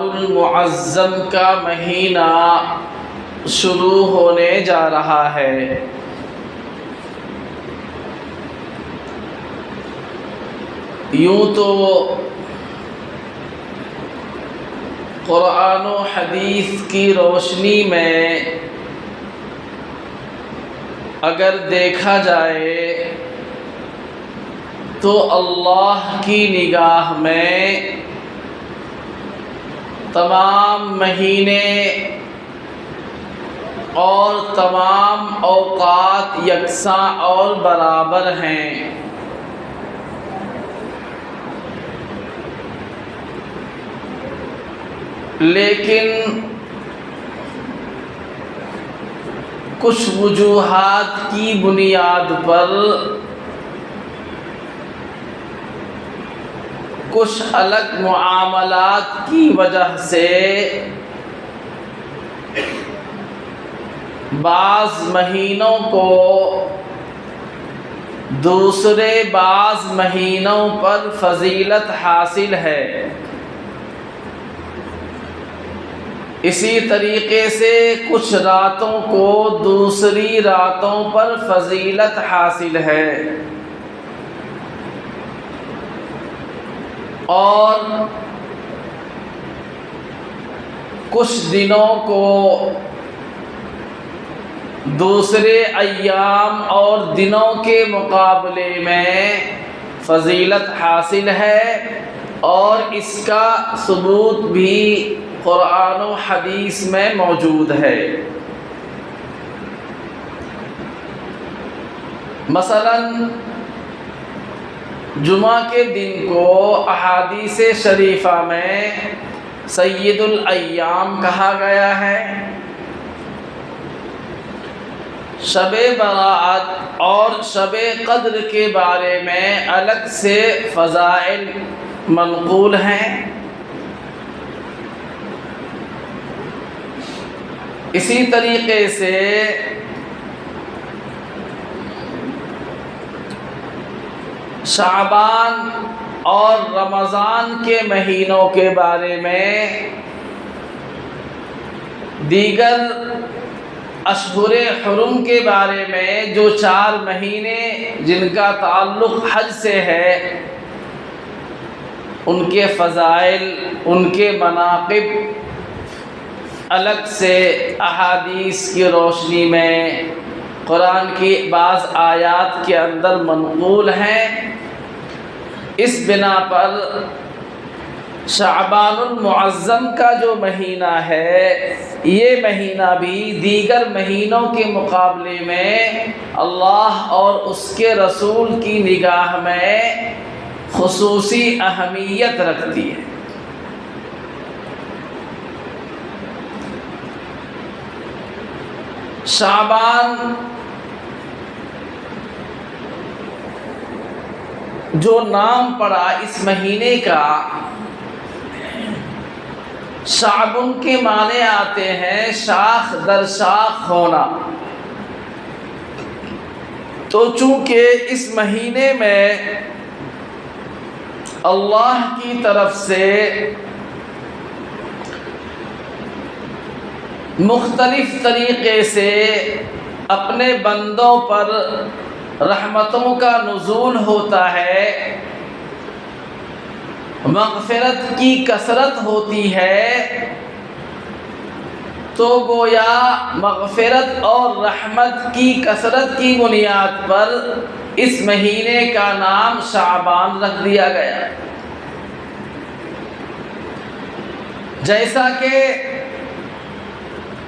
المعظم کا مہینہ شروع ہونے جا رہا ہے۔ یوں تو قرآن و حدیث کی روشنی میں اگر دیکھا جائے تو اللہ کی نگاہ میں تمام مہینے اور تمام اوقات یکساں اور برابر ہیں۔ لیکن کچھ وجوہات کی بنیاد پر کچھ الگ معاملات کی وجہ سے بعض مہینوں کو دوسرے بعض مہینوں پر فضیلت حاصل ہے۔ اسی طریقے سے کچھ راتوں کو دوسری راتوں پر فضیلت حاصل ہے، اور کچھ دنوں کو دوسرے ایام اور دنوں کے مقابلے میں فضیلت حاصل ہے، اور اس کا ثبوت بھی قرآن و حدیث میں موجود ہے۔ مثلاً جمعہ کے دن کو احادیث شریفہ میں سید الایام کہا گیا ہے۔ شب برات اور شب قدر کے بارے میں الگ سے فضائل منقول ہیں۔ اسی طریقے سے شعبان اور رمضان کے مہینوں کے بارے میں دیگر اشہر حرم کے بارے میں جو 4 مہینے جن کا تعلق حج سے ہے، ان کے فضائل، ان کے مناقب الگ سے احادیث کی روشنی میں قرآن کی بعض آیات کے اندر منقول ہیں۔ اس بنا پر شعبان المعظم کا جو مہینہ ہے، یہ مہینہ بھی دیگر مہینوں کے مقابلے میں اللہ اور اس کے رسول کی نگاہ میں خصوصی اہمیت رکھتی ہے۔ شعبان جو نام پڑا اس مہینے کا، شعبن کے معنی آتے ہیں شاخ در شاخ ہونا۔ تو چونکہ اس مہینے میں اللہ کی طرف سے مختلف طریقے سے اپنے بندوں پر رحمتوں کا نزول ہوتا ہے، مغفرت کی کثرت ہوتی ہے، تو گویا مغفرت اور رحمت کی کثرت کی بنیاد پر اس مہینے کا نام شعبان رکھ دیا گیا۔ جیسا کہ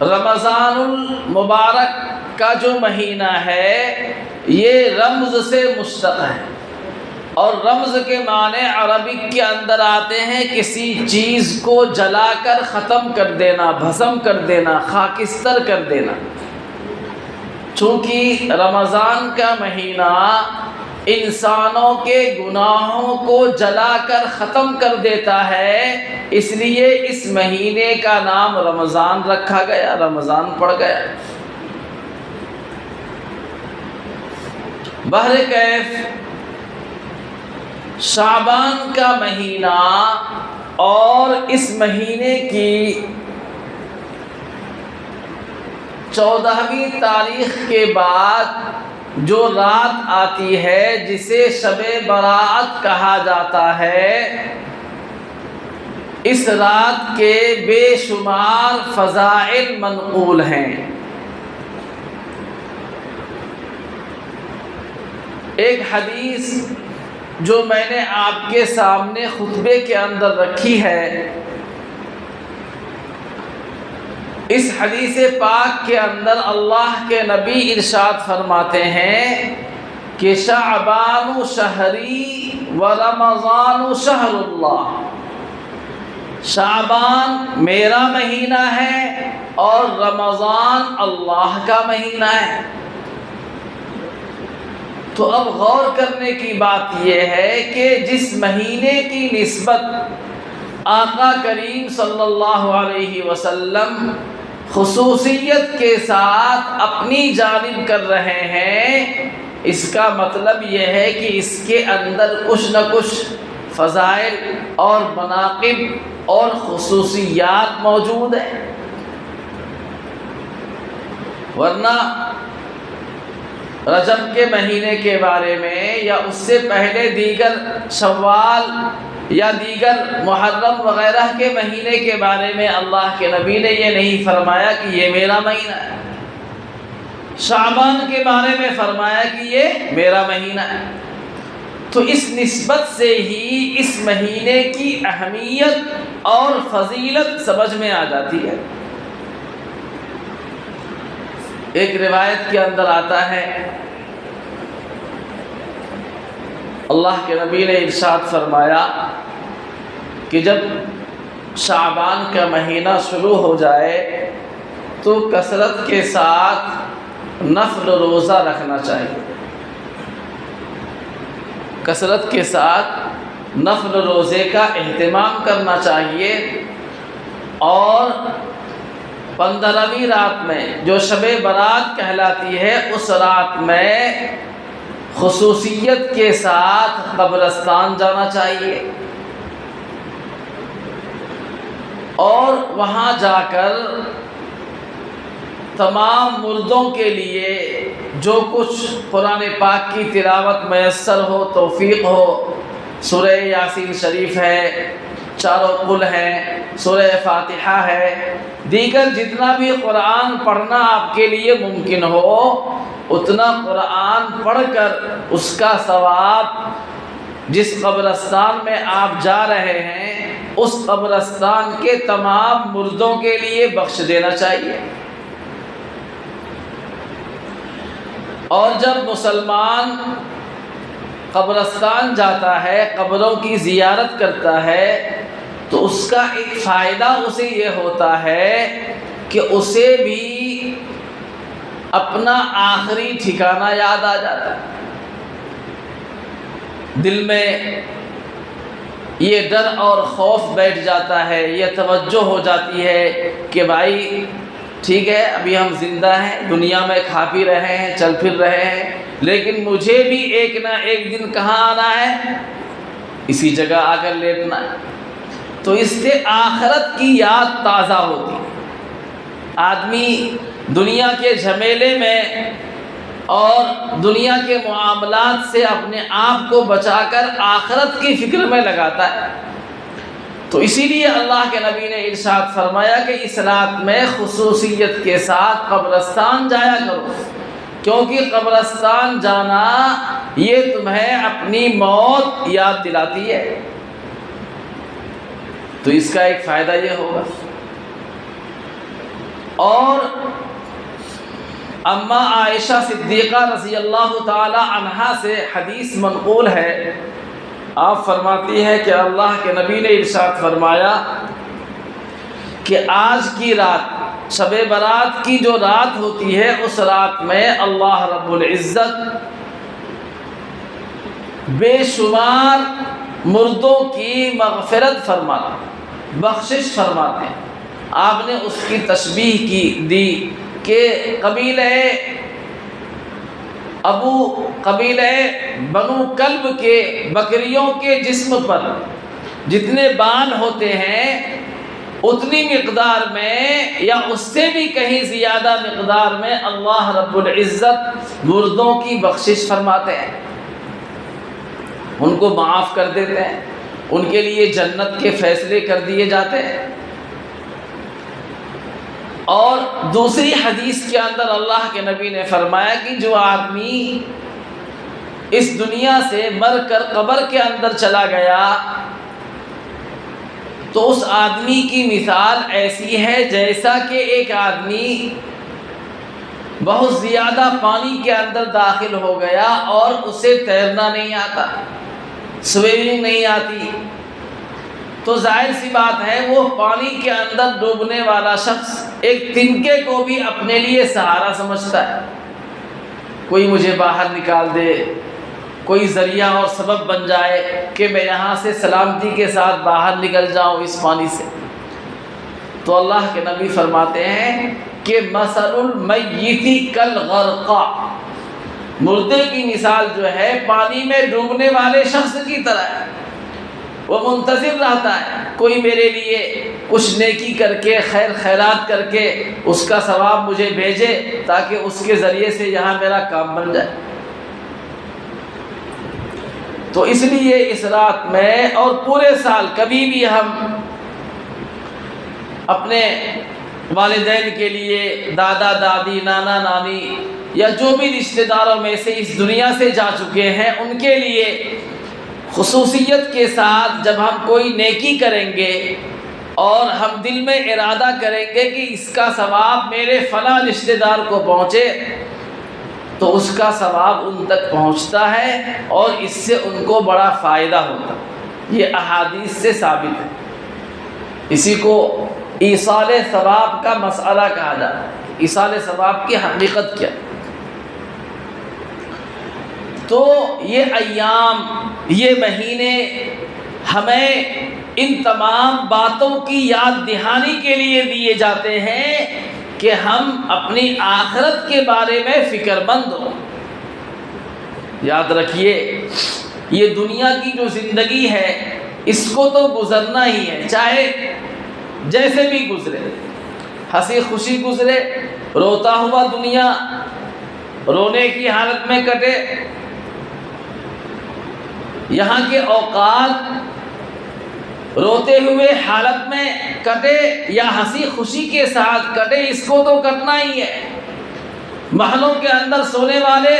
رمضان المبارک کا جو مہینہ ہے یہ رمز سے مشتق ہے، اور رمز کے معنی عربک کے اندر آتے ہیں کسی چیز کو جلا کر ختم کر دینا، بھسم کر دینا، خاکستر کر دینا۔ چونکہ رمضان کا مہینہ انسانوں کے گناہوں کو جلا کر ختم کر دیتا ہے، اس لیے اس مہینے کا نام رمضان رکھا گیا، رمضان پڑ گیا۔ بہرکیف شعبان کا مہینہ اور اس مہینے کی 14ویں تاریخ کے بعد جو رات آتی ہے جسے شب برات کہا جاتا ہے، اس رات کے بے شمار فضائل منقول ہیں۔ ایک حدیث جو میں نے آپ کے سامنے خطبے کے اندر رکھی ہے، اس حدیث پاک کے اندر اللہ کے نبی ارشاد فرماتے ہیں کہ شعبان شہری و رمضان شہر اللہ، شعبان میرا مہینہ ہے اور رمضان اللہ کا مہینہ ہے۔ تو اب غور کرنے کی بات یہ ہے کہ جس مہینے کی نسبت آقا کریم صلی اللہ علیہ وسلم خصوصیت کے ساتھ اپنی جانب کر رہے ہیں، اس کا مطلب یہ ہے کہ اس کے اندر کچھ نہ کچھ فضائل اور مناقب اور خصوصیات موجود ہیں، ورنہ رجب کے مہینے کے بارے میں یا اس سے پہلے دیگر شوال یا دیگر محرم وغیرہ کے مہینے کے بارے میں اللہ کے نبی نے یہ نہیں فرمایا کہ یہ میرا مہینہ ہے۔ شعبان کے بارے میں فرمایا کہ یہ میرا مہینہ ہے۔ تو اس نسبت سے ہی اس مہینے کی اہمیت اور فضیلت سمجھ میں آ جاتی ہے۔ ایک روایت کے اندر آتا ہے، اللہ کے نبی نے ارشاد فرمایا کہ جب شعبان کا مہینہ شروع ہو جائے تو کثرت کے ساتھ نفل روزہ رکھنا چاہیے، کثرت کے ساتھ نفل روزے کا اہتمام کرنا چاہیے، اور 15ویں رات میں جو شب برات کہلاتی ہے اس رات میں خصوصیت کے ساتھ قبرستان جانا چاہیے، اور وہاں جا کر تمام مردوں کے لیے جو کچھ قرآن پاک کی تلاوت میسر ہو، توفیق ہو، سورہ یاسین شریف ہے، چاروں قل ہیں، سورہ فاتحہ ہے، دیگر جتنا بھی قرآن پڑھنا آپ کے لیے ممکن ہو اتنا قرآن پڑھ کر اس کا ثواب جس قبرستان میں آپ جا رہے ہیں اس قبرستان کے تمام مردوں کے لیے بخش دینا چاہیے۔ اور جب مسلمان قبرستان جاتا ہے، قبروں کی زیارت کرتا ہے، تو اس کا ایک فائدہ اسے یہ ہوتا ہے کہ اسے بھی اپنا آخری ٹھکانہ یاد آ جاتا ہے، دل میں یہ ڈر اور خوف بیٹھ جاتا ہے، یہ توجہ ہو جاتی ہے کہ بھائی ٹھیک ہے ابھی ہم زندہ ہیں، دنیا میں کھا پی رہے ہیں، چل پھر رہے ہیں، لیکن مجھے بھی ایک نہ ایک دن کہاں آنا ہے، اسی جگہ آ کر لیٹنا ہے۔ تو اس سے آخرت کی یاد تازہ ہوتی ہے۔ آدمی دنیا کے جھمیلے میں اور دنیا کے معاملات سے اپنے آپ کو بچا کر آخرت کی فکر میں لگاتا ہے۔ تو اسی لیے اللہ کے نبی نے ارشاد فرمایا کہ اس رات میں خصوصیت کے ساتھ قبرستان جایا کرو، کیونکہ قبرستان جانا یہ تمہیں اپنی موت یاد دلاتی ہے۔ تو اس کا ایک فائدہ یہ ہوگا۔ اور اما عائشہ صدیقہ رضی اللہ تعالی عنہا سے حدیث منقول ہے، آپ فرماتی ہیں کہ اللہ کے نبی نے ارشاد فرمایا کہ آج کی رات، شب برات کی جو رات ہوتی ہے، اس رات میں اللہ رب العزت بے شمار مردوں کی مغفرت فرماتے ہیں، بخشش فرماتے ہیں۔ آپ نے اس کی تشبیہ دی کہ قبیلہ بنو کلب کے بکریوں کے جسم پر جتنے بال ہوتے ہیں اتنی مقدار میں یا اس سے بھی کہیں زیادہ مقدار میں اللہ رب العزت مردوں کی بخشش فرماتے ہیں، ان کو معاف کر دیتے ہیں، ان کے لیے جنت کے فیصلے کر دیے جاتے ہیں۔ اور دوسری حدیث کے اندر اللہ کے نبی نے فرمایا کہ جو آدمی اس دنیا سے مر کر قبر کے اندر چلا گیا تو اس آدمی کی مثال ایسی ہے جیسا کہ ایک آدمی بہت زیادہ پانی کے اندر داخل ہو گیا اور اسے تیرنا نہیں آتا، سوئمنگ نہیں آتی، تو ظاہر سی بات ہے وہ پانی کے اندر ڈوبنے والا شخص ایک تنکے کو بھی اپنے لیے سہارا سمجھتا ہے، کوئی مجھے باہر نکال دے، کوئی ذریعہ اور سبب بن جائے کہ میں یہاں سے سلامتی کے ساتھ باہر نکل جاؤں اس پانی سے۔ تو اللہ کے نبی فرماتے ہیں کہ مثل المیت کالغرقہ، مردے کی مثال جو ہے پانی میں ڈوبنے والے شخص کی طرح ہے، وہ منتظر رہتا ہے کوئی میرے لیے کچھ نیکی کر کے خیر خیرات کر کے اس کا ثواب مجھے بھیجے تاکہ اس کے ذریعے سے یہاں میرا کام بن جائے۔ تو اس لیے اس رات میں اور پورے سال کبھی بھی ہم اپنے والدین کے لیے، دادا دادی، نانا نانی یا جو بھی رشتہ داروں میں سے اس دنیا سے جا چکے ہیں ان کے لیے خصوصیت کے ساتھ جب ہم کوئی نیکی کریں گے اور ہم دل میں ارادہ کریں گے کہ اس کا ثواب میرے فلاں رشتہ دار کو پہنچے تو اس کا ثواب ان تک پہنچتا ہے اور اس سے ان کو بڑا فائدہ ہوتا ہے۔ یہ احادیث سے ثابت ہے، اسی کو ایصال ثواب کا مسئلہ کہا جاتا ہے۔ ایصال ثواب کی حقیقت کیا؟ تو یہ ایام، یہ مہینے ہمیں ان تمام باتوں کی یاد دہانی کے لیے دیے جاتے ہیں کہ ہم اپنی آخرت کے بارے میں فکر مند ہوں۔ یاد رکھیے یہ دنیا کی جو زندگی ہے اس کو تو گزرنا ہی ہے، چاہے جیسے بھی گزرے، ہنسی خوشی گزرے، روتا ہوا دنیا رونے کی حالت میں کٹے، یہاں کے اوقات روتے ہوئے حالت میں کٹے یا ہنسی خوشی کے ساتھ کٹے، اس کو تو کٹنا ہی ہے۔ محلوں کے اندر سونے والے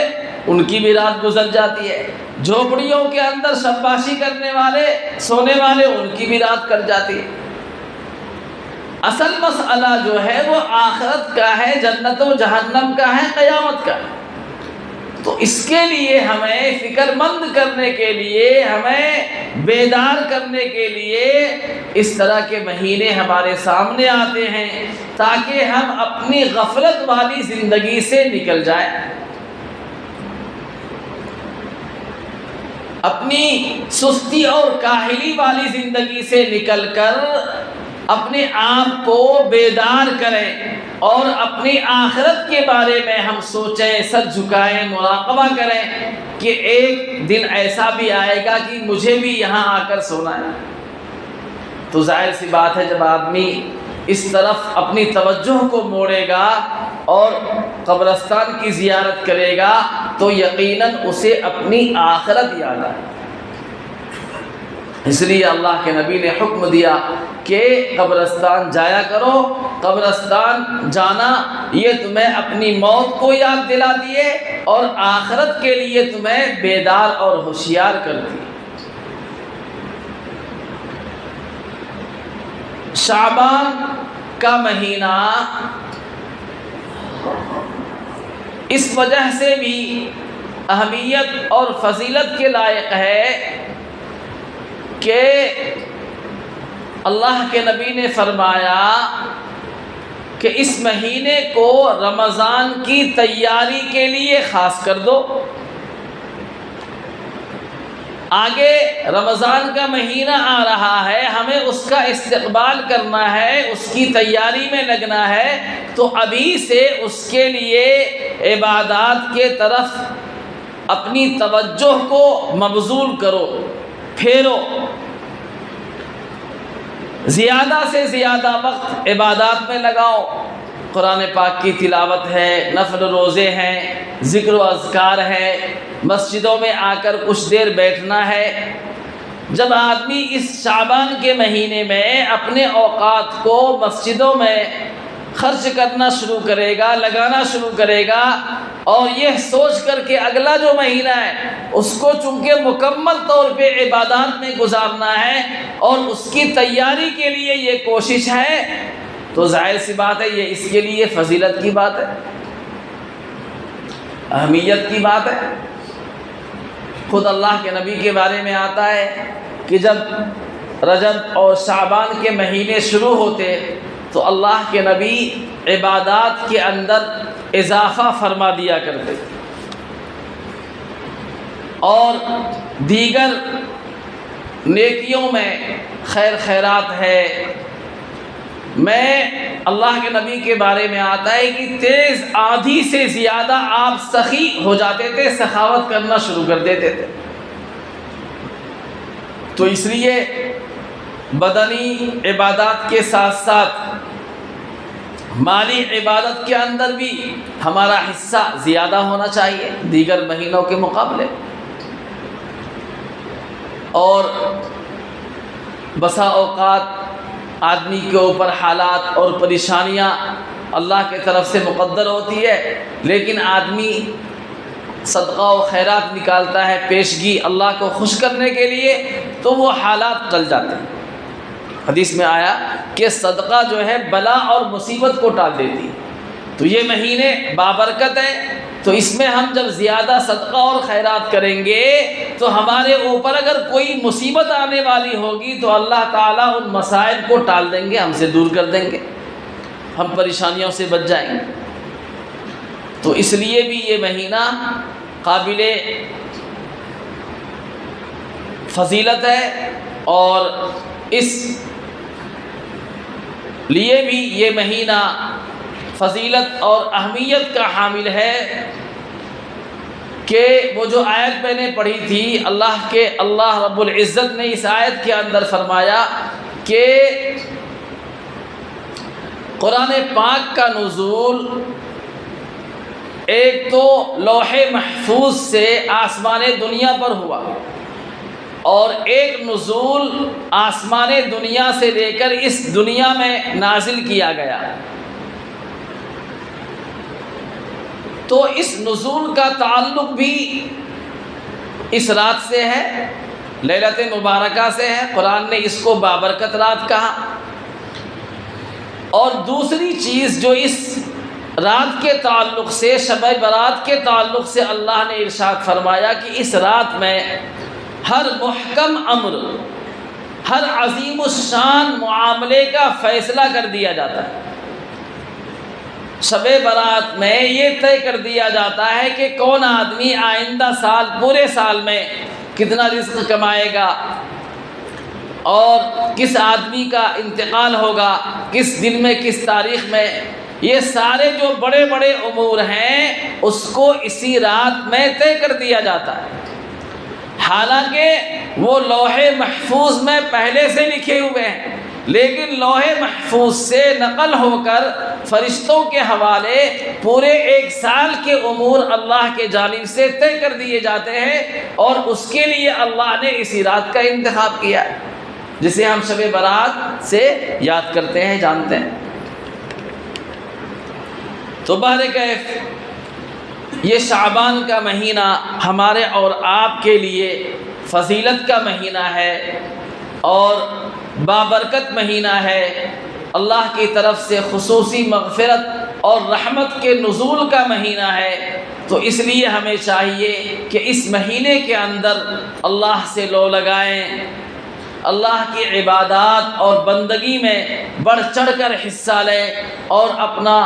ان کی بھی رات گزر جاتی ہے، جھوپڑیوں کے اندر شباشی کرنے والے سونے والے ان کی بھی رات کٹ جاتی ہے۔ اصل مسئلہ جو ہے وہ آخرت کا ہے، جنت و جہنم کا ہے، قیامت کا ہے۔ تو اس کے لیے ہمیں فکر مند کرنے کے لیے، ہمیں بیدار کرنے کے لیے اس طرح کے مہینے ہمارے سامنے آتے ہیں تاکہ ہم اپنی غفلت والی زندگی سے نکل جائیں، اپنی سستی اور کاہلی والی زندگی سے نکل کر اپنے آپ کو بیدار کریں اور اپنی آخرت کے بارے میں ہم سوچیں، سر جھکائیں، مراقبہ کریں کہ ایک دن ایسا بھی آئے گا کہ مجھے بھی یہاں آ کر سونا ہے۔ تو ظاہر سی بات ہے جب آدمی اس طرف اپنی توجہ کو موڑے گا اور قبرستان کی زیارت کرے گا تو یقیناً اسے اپنی آخرت یاد آئے۔ اس لیے اللہ کے نبی نے حکم دیا کہ قبرستان جایا کرو، قبرستان جانا یہ تمہیں اپنی موت کو یاد دلا دیے اور آخرت کے لیے تمہیں بیدار اور ہوشیار کر دیے۔ شعبان کا مہینہ اس وجہ سے بھی اہمیت اور فضیلت کے لائق ہے کہ اللہ کے نبی نے فرمایا کہ اس مہینے کو رمضان کی تیاری کے لیے خاص کر دو۔ آگے رمضان کا مہینہ آ رہا ہے، ہمیں اس کا استقبال کرنا ہے، اس کی تیاری میں لگنا ہے، تو ابھی سے اس کے لیے عبادات کے طرف اپنی توجہ کو مبذول کرو، پھیرو۔ زیادہ سے زیادہ وقت عبادات میں لگاؤ، قرآن پاک کی تلاوت ہے، نفل روزے ہیں، ذکر و اذکار ہے، مسجدوں میں آ کر کچھ دیر بیٹھنا ہے۔ جب آدمی اس شعبان کے مہینے میں اپنے اوقات کو مسجدوں میں خرچ کرنا شروع کرے گا، لگانا شروع کرے گا، اور یہ سوچ کر کہ اگلا جو مہینہ ہے اس کو چونکہ مکمل طور پہ عبادات میں گزارنا ہے اور اس کی تیاری کے لیے یہ کوشش ہے، تو ظاہر سی بات ہے یہ اس کے لیے فضیلت کی بات ہے، اہمیت کی بات ہے۔ خود اللہ کے نبی کے بارے میں آتا ہے کہ جب رجب اور شعبان کے مہینے شروع ہوتے تو اللہ کے نبی عبادات کے اندر اضافہ فرما دیا کرتے، اور دیگر نیکیوں میں خیر خیرات ہے۔ میں اللہ کے نبی کے بارے میں آتا ہے کہ تیز آندھی سے زیادہ آپ سخی ہو جاتے تھے، سخاوت کرنا شروع کر دیتے تھے۔ تو اس لیے بدنی عبادات کے ساتھ ساتھ مالی عبادت کے اندر بھی ہمارا حصہ زیادہ ہونا چاہیے دیگر مہینوں کے مقابلے۔ اور بسا اوقات آدمی کے اوپر حالات اور پریشانیاں اللہ کی طرف سے مقدر ہوتی ہے، لیکن آدمی صدقہ و خیرات نکالتا ہے پیشگی اللہ کو خوش کرنے کے لیے، تو وہ حالات ٹل جاتے ہیں۔ حدیث میں آیا کہ صدقہ جو ہے بلا اور مصیبت کو ٹال دیتی، تو یہ مہینے بابرکت ہیں، تو اس میں ہم جب زیادہ صدقہ اور خیرات کریں گے تو ہمارے اوپر اگر کوئی مصیبت آنے والی ہوگی تو اللہ تعالیٰ ان مسائل کو ٹال دیں گے، ہم سے دور کر دیں گے، ہم پریشانیوں سے بچ جائیں گے۔ تو اس لیے بھی یہ مہینہ قابل فضیلت ہے، اور اس لیے بھی یہ مہینہ فضیلت اور اہمیت کا حامل ہے کہ وہ جو آیت میں نے پڑھی تھی، اللہ رب العزت نے اس آیت کے اندر فرمایا کہ قرآن پاک کا نزول ایک تو لوح محفوظ سے آسمان دنیا پر ہوا، اور ایک نزول آسمان دنیا سے لے کر اس دنیا میں نازل کیا گیا۔ تو اس نزول کا تعلق بھی اس رات سے ہے، لیلۃ مبارکہ سے ہے، قرآن نے اس کو بابرکت رات کہا۔ اور دوسری چیز جو اس رات کے تعلق سے، شب برات کے تعلق سے اللہ نے ارشاد فرمایا کہ اس رات میں ہر محکم امر، ہر عظیم الشان معاملے کا فیصلہ کر دیا جاتا ہے۔ شب برات میں یہ طے کر دیا جاتا ہے کہ کون آدمی آئندہ سال، پورے سال میں کتنا رزق کمائے گا، اور کس آدمی کا انتقال ہوگا، کس دن میں، کس تاریخ میں۔ یہ سارے جو بڑے بڑے امور ہیں اس کو اسی رات میں طے کر دیا جاتا ہے، حالانکہ وہ لوح محفوظ میں پہلے سے لکھے ہوئے ہیں، لیکن لوح محفوظ سے نقل ہو کر فرشتوں کے حوالے پورے ایک سال کے امور اللہ کے جانب سے طے کر دیے جاتے ہیں، اور اس کے لیے اللہ نے اسی رات کا انتخاب کیا ہے، جسے ہم شب برات سے یاد کرتے ہیں، جانتے ہیں۔ تو بہرکیف یہ شعبان کا مہینہ ہمارے اور آپ کے لیے فضیلت کا مہینہ ہے اور بابرکت مہینہ ہے، اللہ کی طرف سے خصوصی مغفرت اور رحمت کے نزول کا مہینہ ہے۔ تو اس لیے ہمیں چاہیے کہ اس مہینے کے اندر اللہ سے لو لگائیں، اللہ کی عبادات اور بندگی میں بڑھ چڑھ کر حصہ لیں، اور اپنا